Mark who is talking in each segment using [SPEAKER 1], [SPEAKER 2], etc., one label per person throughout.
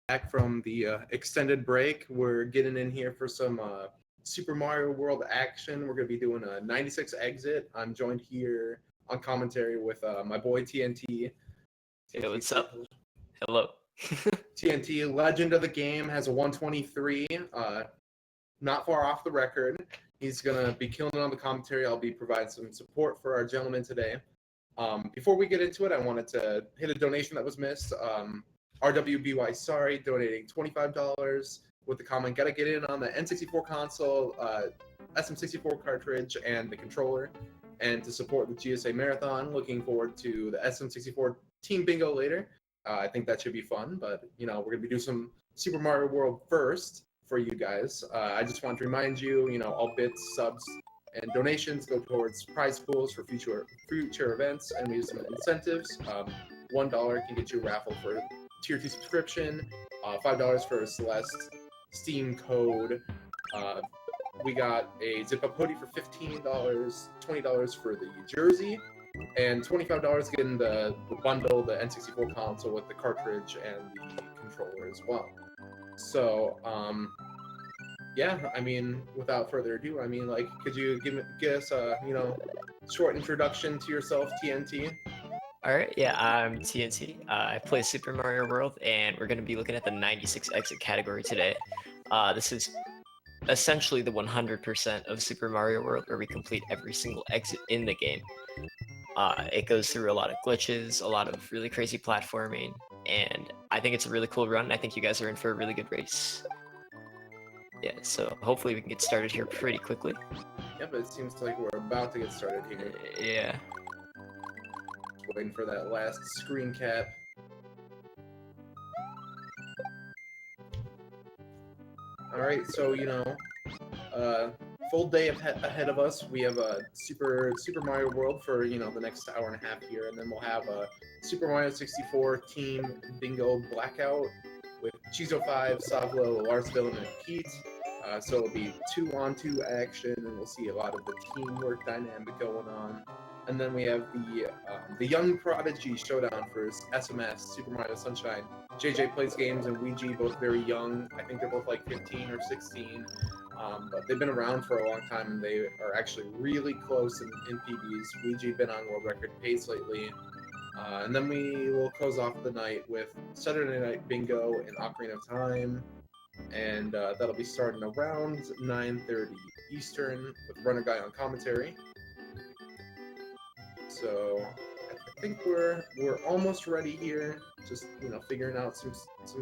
[SPEAKER 1] back from the extended break. We're getting in here for some Super Mario World action. We're going to be doing a 96 exit. I'm joined here on commentary with my boy TNT.
[SPEAKER 2] Hey, what's up? Hello.
[SPEAKER 1] TNT, legend of the game, has a 123. Not far off the record. He's going to be killing it on the commentary. I'll be providing some support for our gentleman today. Before we get into it, I wanted to hit a donation that was missed. RWBY Sorry donating $25 with the comment, gotta get in on the N64 console, SM64 cartridge, and the controller, and to support the GSA Marathon. Looking forward to the SM64 Team Bingo later. I think that should be fun, but we're gonna be doing some Super Mario World first for you guys. I just want to remind you, all bits, subs, and donations go towards prize pools for future events, and we use some incentives. $1 can get you a raffle for Tier 2 subscription, $5 for a Celeste Steam code. We got a zip-up hoodie for $15, $20 for the jersey, and $25 getting the bundle, the N64 console with the cartridge and the controller as well. So, without further ado, could you give us a, short introduction to yourself, TNT?
[SPEAKER 2] Alright, yeah, I'm TNT. I play Super Mario World, and we're going to be looking at the 96 exit category today. This is essentially the 100% of Super Mario World, where we complete every single exit in the game. It goes through a lot of glitches, a lot of really crazy platforming, and I think it's a really cool run. I think you guys are in for a really good race. Yeah, so hopefully we can get started here pretty quickly.
[SPEAKER 1] Yeah, but it seems like we're about to get started here.
[SPEAKER 2] Yeah.
[SPEAKER 1] Waiting for that last screen cap. Alright, so, full day ahead of us. We have a Super Mario World for, the next hour and a half here, and then we'll have a Super Mario 64 Team Bingo Blackout with Chizo5, Savlo, Larsville, and Pete. So it'll be 2-on-2 action, and we'll see a lot of the teamwork dynamic going on. And then we have the Young Prodigy Showdown for SMS, Super Mario Sunshine. JJ Plays Games and Ouija, both very young. I think they're both like 15 or 16. But they've been around for a long time, and they are actually really close in PBs. Ouija been on world record pace lately. And then we will close off the night with Saturday Night Bingo and Ocarina of Time. And that'll be starting around 9:30 Eastern with Runner Guy on commentary. So I think we're almost ready here. Just figuring out some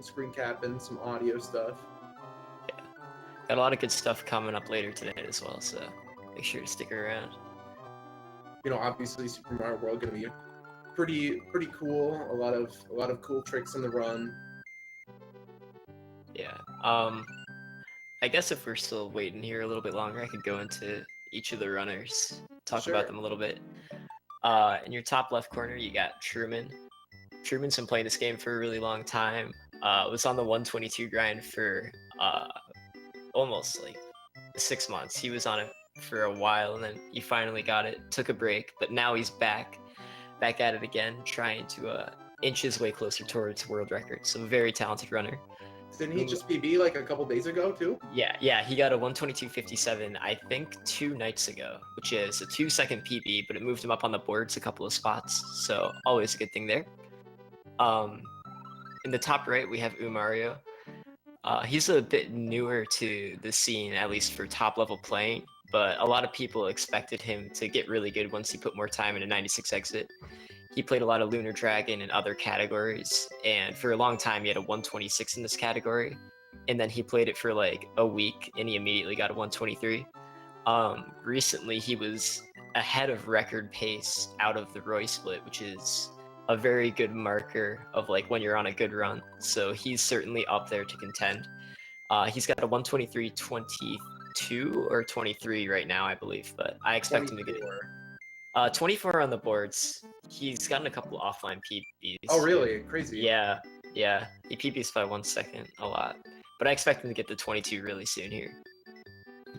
[SPEAKER 1] screen cap and some audio stuff.
[SPEAKER 2] Yeah, got a lot of good stuff coming up later today as well. So make sure to stick around.
[SPEAKER 1] Obviously Super Mario World gonna be pretty cool. A lot of cool tricks in the run.
[SPEAKER 2] Yeah. I guess if we're still waiting here a little bit longer, I could go into each of the runners, talk about them a little bit. In your top left corner, you got Truman. Truman's been playing this game for a really long time. Was on the 122 grind for almost like 6 months. He was on it for a while, and then he finally got it, took a break, but now he's back at it again, trying to inch his way closer towards world record. So very talented runner.
[SPEAKER 1] Didn't he just PB like a couple days ago too?
[SPEAKER 2] Yeah, he got a 122.57, I think 2 nights ago, which is a 2-second PB, but it moved him up on the boards a couple of spots, so always a good thing there. In the top right, we have Umari0. He's a bit newer to the scene, at least for top level playing, but a lot of people expected him to get really good once he put more time in a 96 exit. He played a lot of Lunar Dragon and other categories, and for a long time he had a 126 in this category, and then he played it for like a week and he immediately got a 123. Recently he was ahead of record pace out of the Roy split, which is a very good marker of like when you're on a good run, so he's certainly up there to contend. He's got a 123.22 or 23 right now, I believe, but I expect
[SPEAKER 1] 24.
[SPEAKER 2] him to get it. 24 on the boards. He's gotten a couple offline PBs.
[SPEAKER 1] Oh, really? Crazy.
[SPEAKER 2] Yeah. He PBs by 1 second a lot. But I expect him to get to 22 really soon here.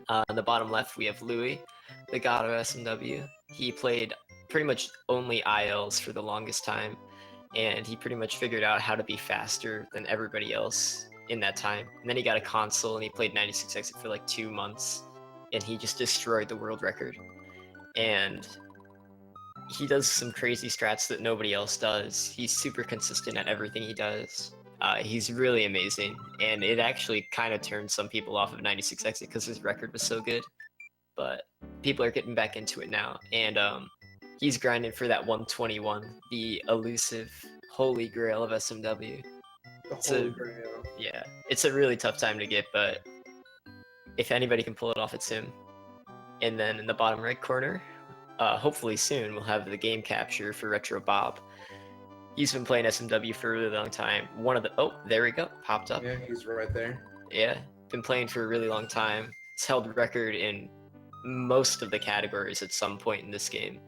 [SPEAKER 2] On the bottom left, we have Louis, the god of SMW. He played pretty much only ILs for the longest time, and he pretty much figured out how to be faster than everybody else in that time. And then he got a console and he played 96 exit for like 2 months, and he just destroyed the world record. And he does some crazy strats that nobody else does. He's super consistent at everything he does. He's really amazing, and it actually kind of turned some people off of 96 exit because his record was so good. But people are getting back into it now, and he's grinding for that 121, the elusive holy grail of SMW.
[SPEAKER 1] The Holy Grail.
[SPEAKER 2] Yeah, it's a really tough time to get, but if anybody can pull it off, it's him. And then in the bottom right corner, hopefully soon, we'll have the game capture for Retro Bob. He's been playing SMW for a really long time. Oh, there we go, popped up.
[SPEAKER 1] Yeah, he's right there.
[SPEAKER 2] Yeah, been playing for a really long time. He's held record in most of the categories at some point in this game.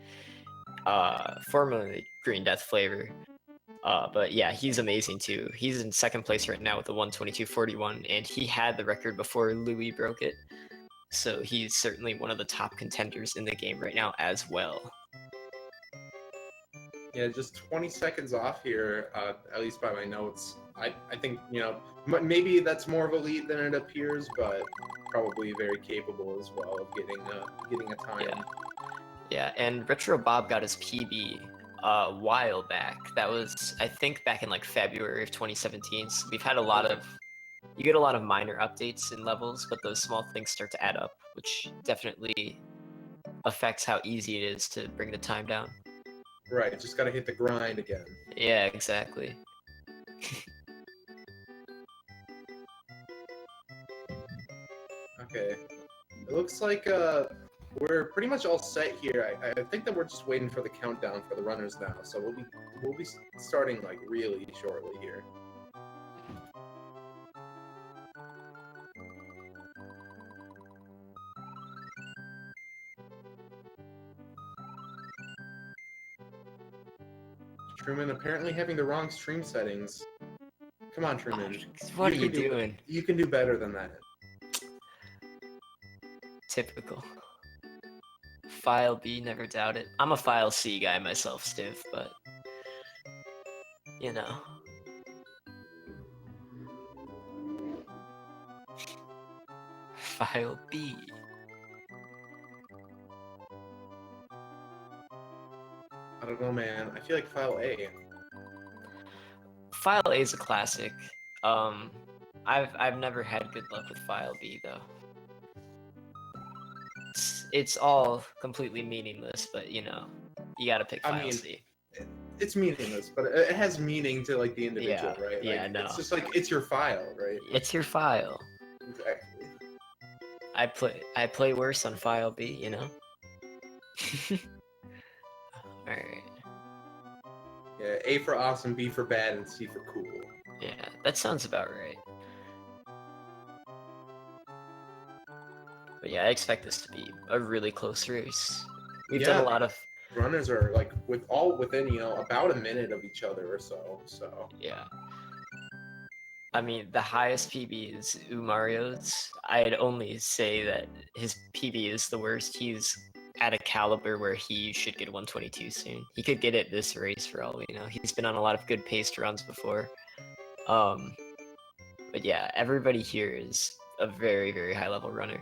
[SPEAKER 2] Formerly Green Death Flavor. But yeah, he's amazing too. He's in second place right now with a 122.41, and he had the record before Louis broke it. So he's certainly one of the top contenders in the game right now as well.
[SPEAKER 1] Yeah, just 20 seconds off here, at least by my notes. I think, you know, maybe that's more of a lead than it appears, but probably very capable as well of getting a time.
[SPEAKER 2] Yeah, and Retro Bob got his PB a while back. That was, I think, back in like February of 2017. So we've had you get a lot of minor updates in levels, but those small things start to add up, which definitely affects how easy it is to bring the time down.
[SPEAKER 1] Right, just gotta hit the grind again.
[SPEAKER 2] Yeah, exactly.
[SPEAKER 1] Okay, it looks like we're pretty much all set here. I think that we're just waiting for the countdown for the runners now, so we'll be starting like really shortly here. Truman apparently having the wrong stream settings. Come on, Truman.
[SPEAKER 2] What are you doing?
[SPEAKER 1] You can do better than that.
[SPEAKER 2] Typical. File B, never doubt it. I'm a File C guy myself, Stiff, but you know. File B.
[SPEAKER 1] I don't know, man. I feel like File A.
[SPEAKER 2] File A is a classic. I've never had good luck with File B though. It's all completely meaningless, but you know, you gotta pick File C.
[SPEAKER 1] It's meaningless, but it has meaning to like the individual, right? Like,
[SPEAKER 2] Yeah, no.
[SPEAKER 1] It's just like it's your file, right?
[SPEAKER 2] It's your file.
[SPEAKER 1] Exactly.
[SPEAKER 2] I play worse on File B, you know. All right.
[SPEAKER 1] Yeah, A for awesome, B for bad, and C for cool.
[SPEAKER 2] Yeah, that sounds about right. But yeah, I expect this to be a really close race. We've done a lot of
[SPEAKER 1] runners are like within, you know, about a minute of each other or so. So
[SPEAKER 2] yeah. I mean, the highest PB is Umari0's. I'd only say that his PB is the worst. He's at a caliber where he should get 122 soon. He could get it this race for all we know. He's been on a lot of good paced runs before. But yeah, everybody here is a very, very high level runner.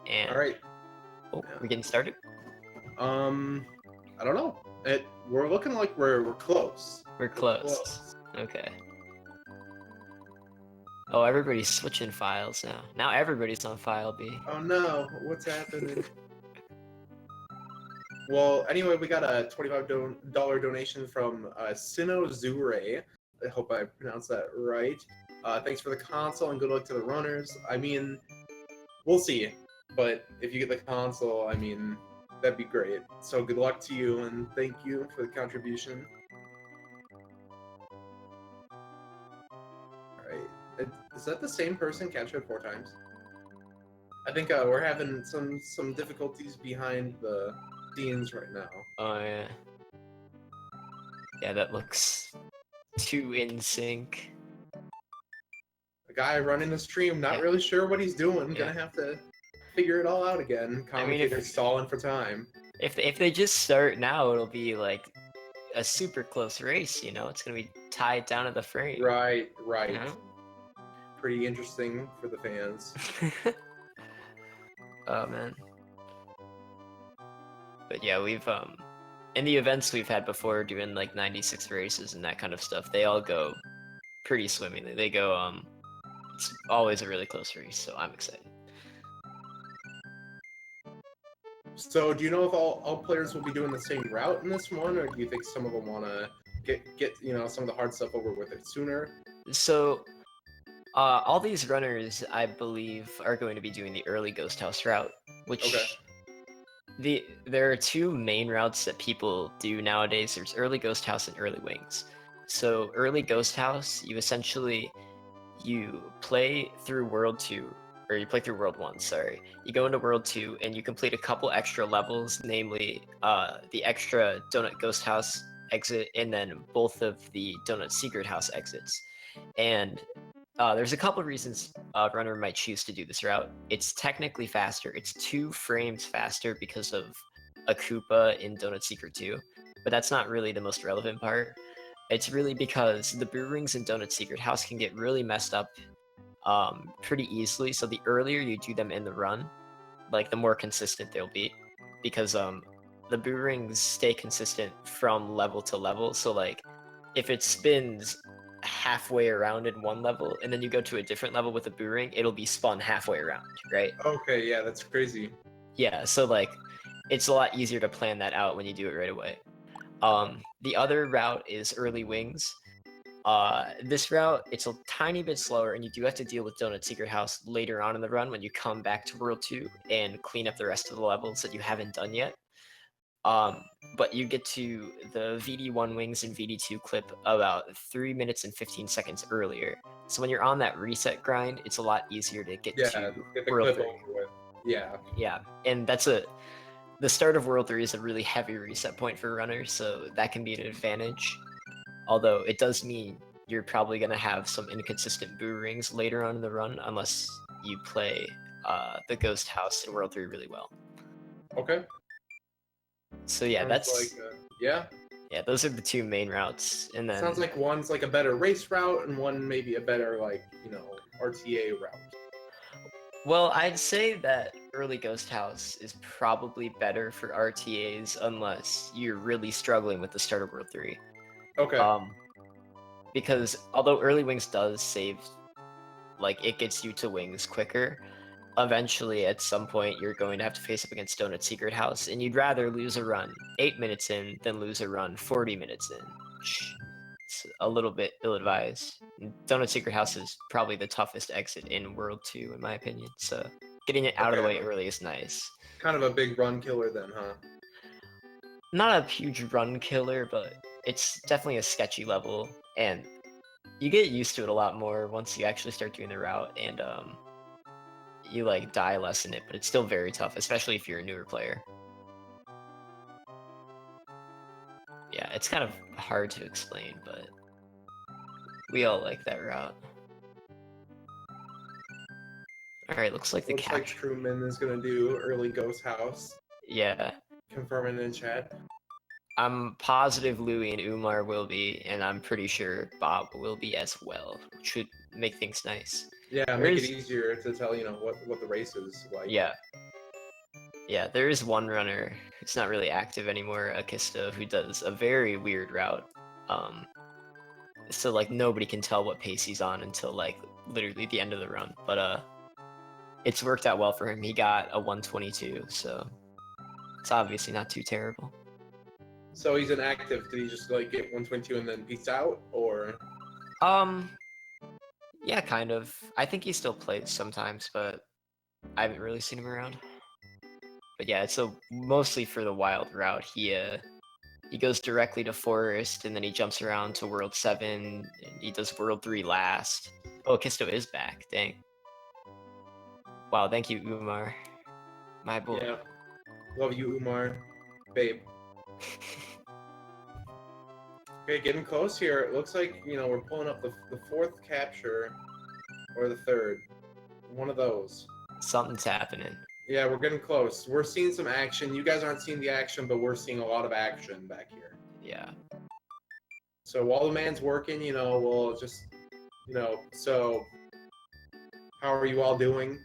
[SPEAKER 2] And
[SPEAKER 1] all right.
[SPEAKER 2] Oh, we're getting started?
[SPEAKER 1] I don't know. We're looking like we're close.
[SPEAKER 2] We're close. Okay. Oh, everybody's switching files now. Now everybody's on File B.
[SPEAKER 1] Oh no, what's happening? Well, anyway, we got a $25 donation from Sino Zure. I hope I pronounced that right. Thanks for the console and good luck to the runners. I mean, we'll see. But if you get the console, I mean, that'd be great. So good luck to you and thank you for the contribution. Alright. Is that the same person captured 4 times? I think we're having some difficulties behind the scenes right now.
[SPEAKER 2] Oh yeah. Yeah, that looks too in sync.
[SPEAKER 1] The guy running the stream, not really sure what he's doing. Gonna have to figure it all out again. Commentator's stalling for time.
[SPEAKER 2] If they just start now, it'll be like a super close race. You know, it's gonna be tied down to the frame.
[SPEAKER 1] Right.
[SPEAKER 2] You know?
[SPEAKER 1] Pretty interesting for the fans.
[SPEAKER 2] Oh man. But yeah, we've in the events we've had before doing like 96 races and that kind of stuff, they all go pretty swimmingly. They go it's always a really close race, so I'm excited.
[SPEAKER 1] So, do you know if all players will be doing the same route in this one, or do you think some of them want to get some of the hard stuff over with it sooner?
[SPEAKER 2] So all these runners, I believe, are going to be doing the early Ghost House route, which there are two main routes that people do nowadays. There's early Ghost House and early Wings. So early Ghost House, you play through World 2, or you play through World 1, sorry. You go into World 2 and you complete a couple extra levels, namely the extra Donut Ghost House exit and then both of the Donut Secret House exits. And there's a couple reasons a runner might choose to do this route. It's technically faster. It's 2 frames faster because of a Koopa in Donut Secret 2, but that's not really the most relevant part. It's really because the boo rings in Donut Secret House can get really messed up pretty easily. So the earlier you do them in the run, like the more consistent they'll be, because the boo rings stay consistent from level to level. So like if it spins halfway around in one level and then you go to a different level with a boo ring, it'll be spun halfway around, right?
[SPEAKER 1] Okay, yeah, that's crazy.
[SPEAKER 2] Yeah, so like it's a lot easier to plan that out when you do it right away. The other route is early Wings. This route, it's a tiny bit slower, and you do have to deal with Donut Secret House later on in the run when you come back to World 2 and clean up the rest of the levels that you haven't done yet. But you get to the VD1 Wings and VD2 clip about 3 minutes and 15 seconds earlier. So when you're on that reset grind, it's a lot easier to get to
[SPEAKER 1] get the
[SPEAKER 2] World
[SPEAKER 1] clip
[SPEAKER 2] 3.
[SPEAKER 1] over with. Yeah.
[SPEAKER 2] Yeah, and the start of World 3 is a really heavy reset point for runners, so that can be an advantage. Although it does mean you're probably going to have some inconsistent boo rings later on in the run unless you play the Ghost House in World 3 really well.
[SPEAKER 1] Okay.
[SPEAKER 2] So yeah,
[SPEAKER 1] Sounds
[SPEAKER 2] yeah, those are the two main routes. And then
[SPEAKER 1] sounds like one's like a better race route and one maybe a better RTA route.
[SPEAKER 2] Well, I'd say that early Ghost House is probably better for RTAs unless you're really struggling with the start of World 3.
[SPEAKER 1] Okay.
[SPEAKER 2] Because although early Wings does save, like it gets you to Wings quicker, eventually at some point you're going to have to face up against Donut Secret House, and you'd rather lose a run 8 minutes in than lose a run 40 minutes in. It's a little bit ill-advised. Donut Secret House is probably the toughest exit in World 2, in my opinion, so getting it out of the way early is nice.
[SPEAKER 1] Kind of a big run killer then, huh?
[SPEAKER 2] Not a huge run killer, but it's definitely a sketchy level, and you get used to it a lot more once you actually start doing the route, and you like die less in it, but it's still very tough, especially if you're a newer player. Yeah, it's kind of hard to explain, but we all like that route. Alright, looks like
[SPEAKER 1] Looks like Truman is gonna do early Ghost House.
[SPEAKER 2] Yeah.
[SPEAKER 1] Confirming in chat.
[SPEAKER 2] I'm positive Louis and Umar will be, and I'm pretty sure Bob will be as well, which would make things nice.
[SPEAKER 1] Yeah, make it easier to tell, what the race is like.
[SPEAKER 2] Yeah. Yeah, there is one runner who's not really active anymore, Akisto, who does a very weird route. So like nobody can tell what pace he's on until like literally the end of the run. But it's worked out well for him. He got a 122, so it's obviously not too terrible.
[SPEAKER 1] So he's inactive. Did he just like get 122 and then peace out, or?
[SPEAKER 2] Yeah, kind of. I think he still plays sometimes, but I haven't really seen him around. But yeah, it's mostly for the wild route. He goes directly to Forest, and then he jumps around to World 7, and he does World 3 last. Oh, Kisto is back. Dang. Wow, thank you, Umar. My boy.
[SPEAKER 1] Yeah. Love you, Umar. Babe. Okay, getting close here. It looks like, we're pulling up the fourth capture, or the third. One of those.
[SPEAKER 2] Something's happening.
[SPEAKER 1] Yeah, we're getting close. We're seeing some action. You guys aren't seeing the action, but we're seeing a lot of action back here.
[SPEAKER 2] Yeah.
[SPEAKER 1] So while the man's working, we'll just, so how are you all doing?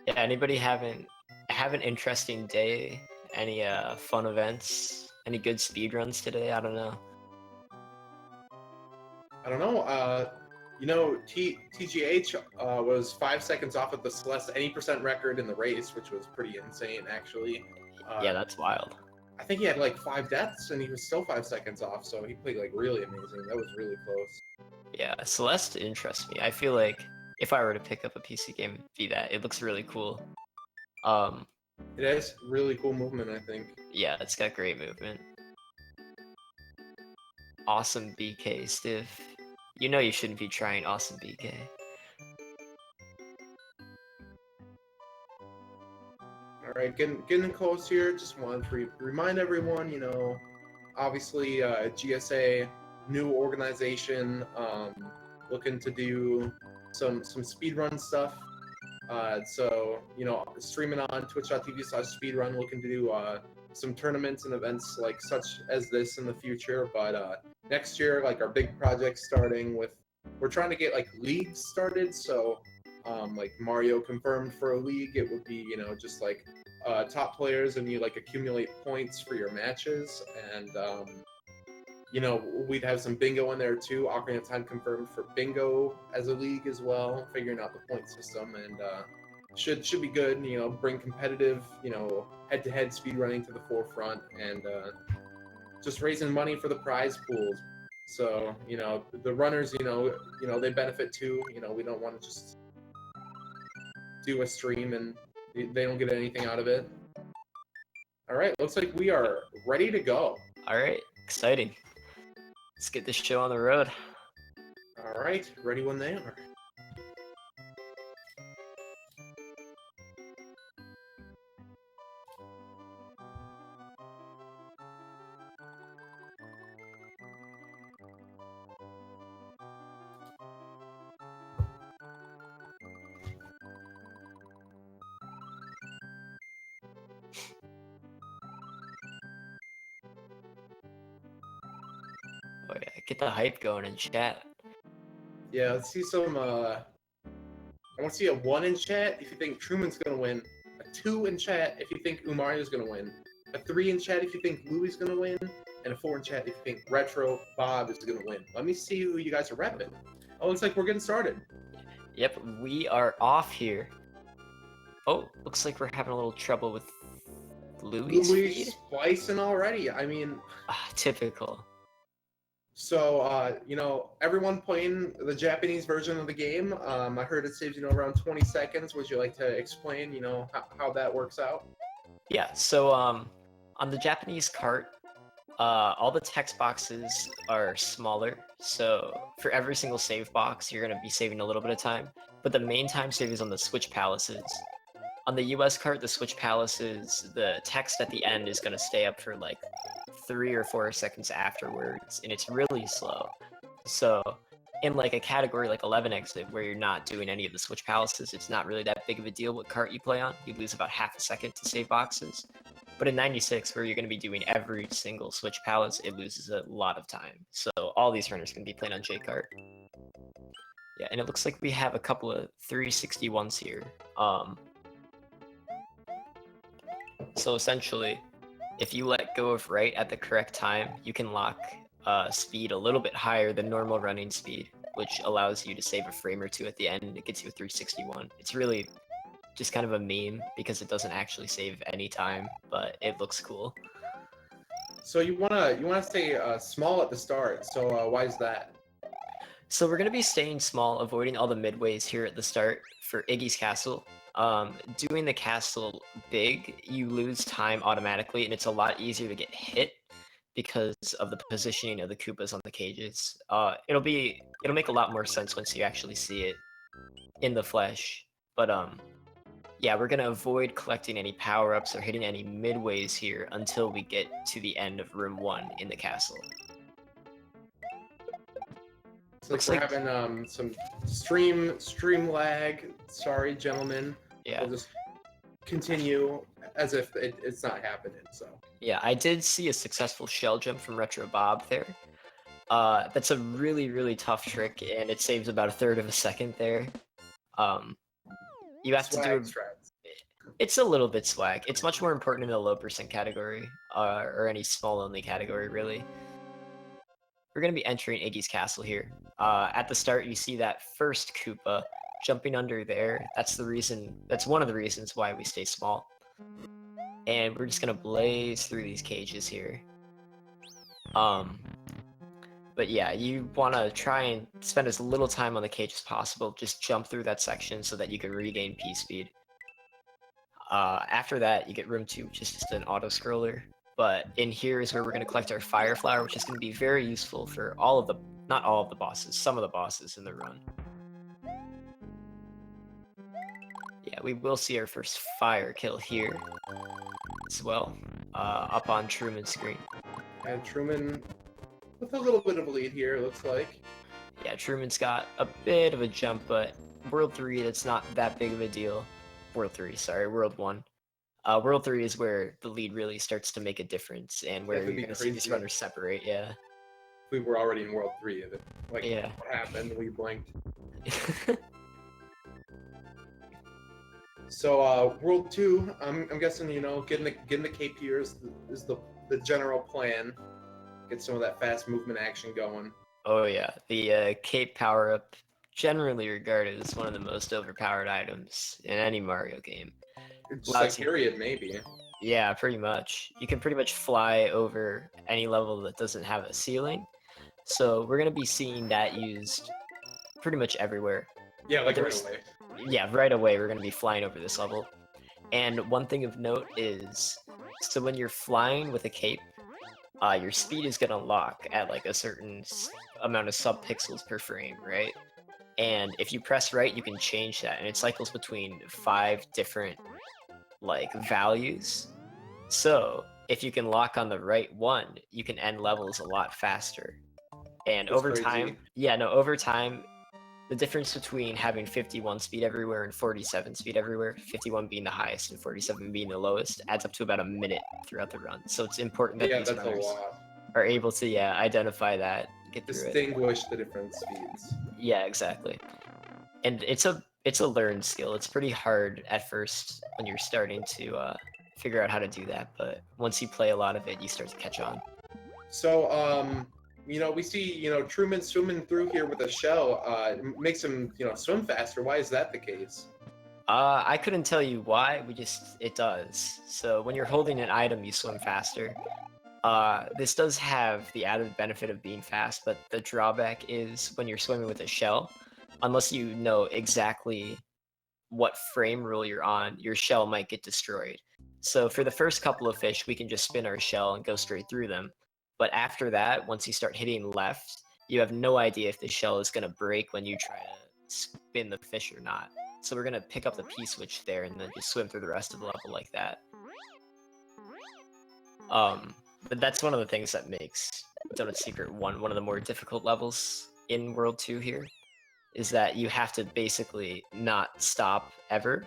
[SPEAKER 2] Yeah, anybody have an interesting day? Any fun events? Any good speed runs today? I don't know.
[SPEAKER 1] I don't know. TGH was 5 seconds off of the Celeste 80% record in the race, which was pretty insane, actually.
[SPEAKER 2] Yeah, that's wild.
[SPEAKER 1] I think he had like 5 deaths, and he was still 5 seconds off, so he played like really amazing. That was really close.
[SPEAKER 2] Yeah, Celeste interests me. I feel like if I were to pick up a PC game, it'd be that. It looks really cool.
[SPEAKER 1] It has really cool movement, I think.
[SPEAKER 2] Yeah, it's got great movement. Awesome BK, Stiff. You know you shouldn't be trying awesome BK.
[SPEAKER 1] All right, getting close here. Just wanted to remind everyone, obviously GSA, new organization, looking to do some speedrun stuff. So streaming on twitch.tv/speedrun, looking to do some tournaments and events like such as this in the future. But next year, like our big project starting with, we're trying to get like leagues started. So like Mario confirmed for a league, it would be just like top players, and you like accumulate points for your matches, and we'd have some bingo in there too. Ocarina of Time confirmed for bingo as a league as well, figuring out the point system, and should be good. Bring competitive, head-to-head speedrunning to the forefront, and just raising money for the prize pools. So the runners, they benefit too. We don't want to just do a stream and they don't get anything out of it. All right, looks like we are ready to go.
[SPEAKER 2] All right, exciting. Let's get this show on the road.
[SPEAKER 1] All right, ready when they are.
[SPEAKER 2] Oh yeah, get the hype going in chat.
[SPEAKER 1] Yeah, let's see some. I want to see a 1 in chat if you think Truman's gonna win, a 2 in chat if you think Umari0's gonna win, a 3 in chat if you think Louie's gonna win, and a 4 in chat if you think Retro Bob is gonna win. Let me see who you guys are repping. Oh, looks like we're getting started.
[SPEAKER 2] Yep, we are off here. Oh, looks like we're having a little trouble with Louis' feed.
[SPEAKER 1] Splicing already. I mean,
[SPEAKER 2] typical.
[SPEAKER 1] So, everyone playing the Japanese version of the game, I heard it saves, around 20 seconds. Would you like to explain, how that works out?
[SPEAKER 2] Yeah, so on the Japanese cart, all the text boxes are smaller. So for every single save box, you're going to be saving a little bit of time. But the main time save is on the Switch Palaces. On the US cart, the Switch Palaces, the text at the end is going to stay up for like 3 or 4 seconds afterwards, and it's really slow. So in like a category like 11 exit, where you're not doing any of the Switch Palaces, it's not really that big of a deal what cart you play on. You lose about half a second to save boxes. But in 96, where you're going to be doing every single Switch Palace, it loses a lot of time. So all these runners can be playing on J-Cart. Yeah, and it looks like we have a couple of 361s here. So essentially, if you let go of right at the correct time, you can lock speed a little bit higher than normal running speed, which allows you to save a frame or two at the end, and it gets you a 361. It's really just kind of a meme because it doesn't actually save any time, but it looks cool.
[SPEAKER 1] So you wanna stay small at the start. So why is that?
[SPEAKER 2] So we're gonna be staying small, avoiding all the midways here at the start for Iggy's Castle. Doing the castle big, you lose time automatically, and it's a lot easier to get hit because of the positioning of the Koopas on the cages. It'll make a lot more sense once you actually see it in the flesh. But yeah, we're gonna avoid collecting any power-ups or hitting any midways here until we get to the end of room 1 in the castle.
[SPEAKER 1] So looks like we're having some stream lag. Sorry, gentlemen.
[SPEAKER 2] Yeah.
[SPEAKER 1] We'll just continue as if it's not happening. So
[SPEAKER 2] yeah, I did see a successful shell jump from Retro Bob there. That's a really, really tough trick, and it saves about a third of a second there. You have to do
[SPEAKER 1] Swag strats.
[SPEAKER 2] it's a little bit swag. It's much more important in the low percent category, or any small only category, really. We're gonna be entering Iggy's castle here. At the start, you see that first Koopa jumping under there. That's one of the reasons why we stay small. And we're just gonna blaze through these cages here. But yeah, you wanna try and spend as little time on the cage as possible. Just jump through that section so that you can regain P speed. After that, you get room 2, which is just an auto scroller. But in here is where we're gonna collect our fire flower, which is gonna be very useful for not all of the bosses, some of the bosses in the run. Yeah, we will see our first fire kill here as well, up on Truman's screen.
[SPEAKER 1] And Truman with a little bit of a lead here, it looks like.
[SPEAKER 2] Yeah, Truman's got a bit of a jump, but World 3, that's not that big of a deal. World 3, sorry, World 1. World 3 is where the lead really starts to make a difference, and where you're gonna see these runners separate, yeah.
[SPEAKER 1] We were already in World 3, like,
[SPEAKER 2] yeah.
[SPEAKER 1] What happened? We blinked. So, World 2, I'm guessing, you know, getting the cape here is the general plan. Get some of that fast movement action going.
[SPEAKER 2] Oh yeah, the cape power-up, generally regarded as one of the most overpowered items in any Mario game.
[SPEAKER 1] It's just like period, maybe.
[SPEAKER 2] Yeah, pretty much. You can pretty much fly over any level that doesn't have a ceiling. So we're gonna be seeing that used pretty much everywhere.
[SPEAKER 1] Yeah, like right away.
[SPEAKER 2] Yeah, right away we're gonna be flying over this level. And one thing of note is, so when you're flying with a cape, your speed is gonna lock at like a certain amount of sub-pixels per frame, right? And if you press right, you can change that, and it cycles between 5 different like values. So if you can lock on the right one, you can end levels a lot faster. And
[SPEAKER 1] That's
[SPEAKER 2] over
[SPEAKER 1] crazy.
[SPEAKER 2] time, over time, the difference between having 51 speed everywhere and 47 speed everywhere, 51 being the highest and 47 being the lowest, adds up to about a minute throughout the run. So it's important that these runners are able to identify that, get through
[SPEAKER 1] distinguish the different speeds.
[SPEAKER 2] Yeah, exactly. And it's a learned skill. It's pretty hard at first when you're starting to figure out how to do that, but once you play a lot of it, you start to catch on.
[SPEAKER 1] So, you know, we see, you know, Truman swimming through here with a shell. Makes him, you know, swim faster. Why is that the case?
[SPEAKER 2] I couldn't tell you why. It does. So when you're holding an item, you swim faster. This does have the added benefit of being fast, but the drawback is when you're swimming with a shell, unless you know exactly what frame rule you're on, your shell might get destroyed. So for the first couple of fish, we can just spin our shell and go straight through them. But after that, once you start hitting left, you have no idea if the shell is going to break when you try to spin the fish or not. So we're going to pick up the P-switch there and then just swim through the rest of the level like that. But that's one of the things that makes Donut Secret 1 one of the more difficult levels in World 2 here, is that you have to basically not stop ever,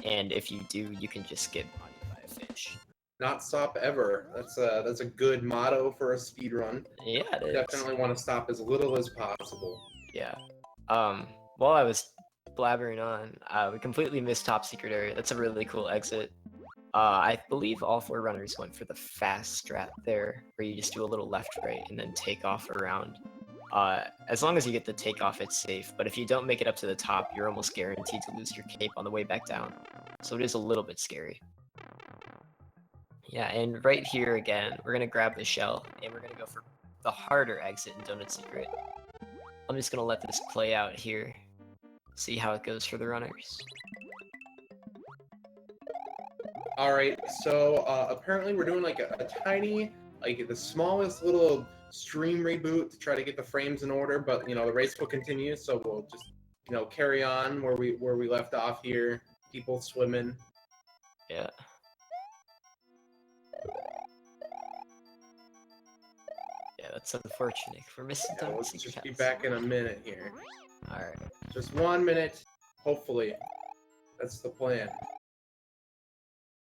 [SPEAKER 2] and if you do, you can just get bodied by a fish.
[SPEAKER 1] Not stop ever. That's a good motto for a speed run.
[SPEAKER 2] Yeah, it is.
[SPEAKER 1] Definitely want to stop as little as possible.
[SPEAKER 2] Yeah. While I was blabbering on, we completely missed Top Secret Area. That's a really cool exit. I believe all 4 runners went for the fast strat there, where you just do a little left-right and then take off around. As long as you get the takeoff, it's safe, but if you don't make it up to the top, you're almost guaranteed to lose your cape on the way back down. So it is a little bit scary. Yeah, and right here again, we're gonna grab the shell, and we're gonna go for the harder exit in Donut Secret. I'm just gonna let this play out here, see how it goes for the runners.
[SPEAKER 1] Alright, so apparently we're doing like a tiny, like the smallest little stream reboot to try to get the frames in order, but you know, the race will continue, so we'll just, you know, carry on where we left off here. People swimming.
[SPEAKER 2] Yeah. Yeah, that's unfortunate. We're missing
[SPEAKER 1] Yeah,
[SPEAKER 2] Donut
[SPEAKER 1] let's
[SPEAKER 2] Secret
[SPEAKER 1] just be
[SPEAKER 2] House.
[SPEAKER 1] back in a minute here.
[SPEAKER 2] Alright.
[SPEAKER 1] Just 1 minute, hopefully. That's the plan.